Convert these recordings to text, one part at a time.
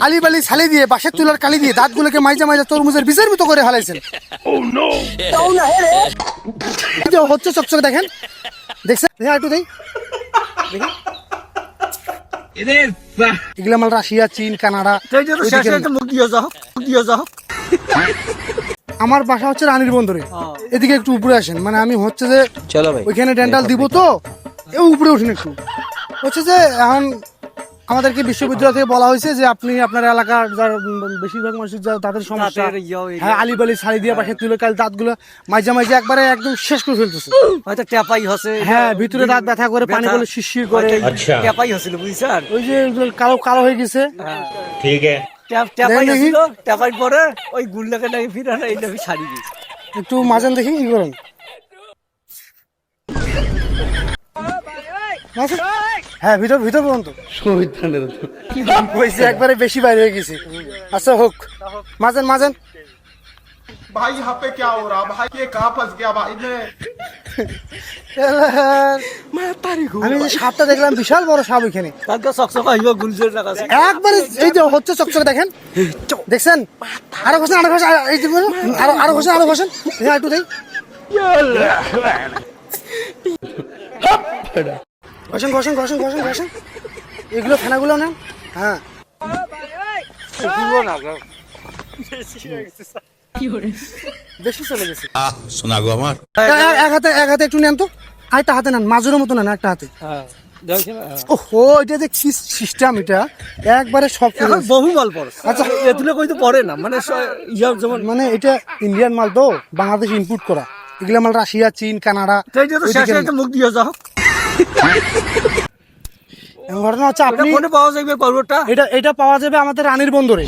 আলি বালি ছালি দিয়ে বাঁশের তুলার কালি দিয়ে দাঁতগুলোকে মাইজা মাইজা তরমুজের বীজের মতো করে হালাইছেন। হচ্ছে চকচকে দেখেন, দেখছেন? হ্যাঁ একটু দেই এগুলো মাল রাশিয়া, চীন, কানাডা। আমার বাসা হচ্ছে রানীর বন্দরে, এদিকে একটু উপরে আসেন। মানে আমি হচ্ছে যে ওইখানে ডেন্টাল দিব তো উপরে উঠেন একটু। হচ্ছে যে এখন আমাদেরকে বিশ্ববিদ্যালয় থেকে বলা হয়েছে যে আপনি আপনার এলাকার যার বেশিরভাগ মানুষ তাদের সমস্যা, হ্যাঁ আলি বালি ছাড়ি দিয়ে পাশে তুলে কাল দাঁতগুলো মাঝে মাঝে একবারে একদম শেষ করে ফেলতেছে। হয়তো ট্যাপাই হচ্ছে, হ্যাঁ ভিতরে দাঁত ব্যথা করে, পানি গুলো শিরশির করে। ট্যাপাই হচ্ছিল বুঝছেন, ওই যে কালো কালো হয়ে গেছে। ঠিক আছে, ট্যাপাই হচ্ছিল, ট্যাপাই পরে ওই গুল্লাকে নাকি ফিরানো এই নাকি ছাড়ি দিয়েছে। একটু মাঝান দেখি কি করেন। হ্যাঁ ভিতর ভিতর পর্যন্ত একবারে বেশি বাইরে হয়ে গেছে। আচ্ছা হোক, মাঝেন মাঝেন। भाई यहाँ पे क्या हो रहा भाई, ये कहाँ फंस गया भाई मैं। আমি যে সাপটা দেখলাম বিশাল বড় সাপ এখানে, একবারে এই যে হচ্ছে চকচকে দেখেন, দেখছেন? আরো ঘষেন আরো ঘষেন, এই যে আরো ঘষেন আরো ঘষেন, হ্যাঁ একটু দেই ঘষেন ঘষেন ঘষেন ঘষেন ঘষেন। এগুলো ফেনাগুলো নেন। হ্যাঁ বেশি চলে গেছে। শোনা গো আমার, এক হাতে একটু নেন তো, আরেকটা হাতে নেন, মাজুরের মতো নেন একটা হাতে। ওহো এটা যে কি সিস্টেম, এটা একবারে সব বহু মাল পড়ে। আচ্ছা এগুলো কই তো পড়ে না, মানে যেমন মানে এটা ইন্ডিয়ান মাল তো, বাংলাদেশ ইনপুট করা। এগুলো মাল রাশিয়া, চীন, কানাডা। মুখ দিয়ে যাও, ঘটনা হচ্ছে আপনি পাওয়া যাবে খবরটা, এটা পাওয়া যাবে আমাদের রানীর বন্দরে,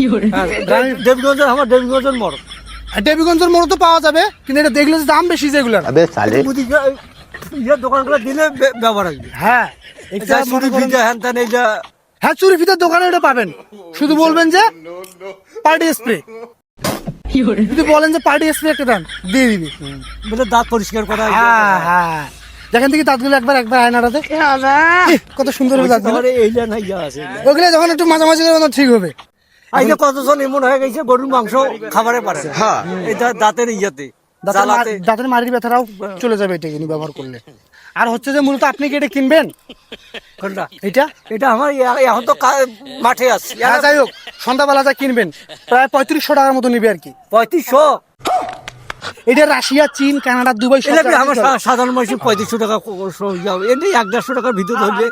দেবীগঞ্জের, আমার দেবীগঞ্জের মোড়। দেবীগঞ্জের মোড় তো পাওয়া যাবে, কিন্তু এটা দেখলে দাম বেশি যেগুলো। দোকানগুলো দিলে ব্যবহার হবে। হ্যাঁ হ্যাঁ চুরি ফিতার দোকানে এটা পাবেন। শুধু বলবেন যে পার্টি স্প্রে, যদি বলেন যে পার্টি স্প্রে একটা দেন, দিয়ে দিবি। দাঁত পরিষ্কার করা, হ্যাঁ হ্যাঁ যেখান থেকে দাঁতগুলো একবার একবার আয়নাটাতে কত সুন্দর হবে দাঁতগুলো। ওগুলো যখন একটু মাঝামাঝি ঠিক হবে। কতজন এমন হয়ে গেছে গরুর মাংস খাবারে পারে, এটা দাঁতের ইয়াতে, দাঁতের মাড়ির ব্যথাটাও চলে যাবে এটা কিনে ব্যবহার করলে। আর হচ্ছে যে মূলত আপনি কি এটা কিনবেন? কোনটা? এটা এটা আমার এখন তো মাঠে আছে। যাই হোক সন্ধ্যাবেলা যা কিনবেন প্রায় 3500 টাকার মতো নিবে আর কি। 3500? এটা রাশিয়া, চীন, কানাডা, দুবাই সব আমার সাধারণ মানুষ 3500 টাকা, এমনি 1-150 টাকার ভিতর ধরবে।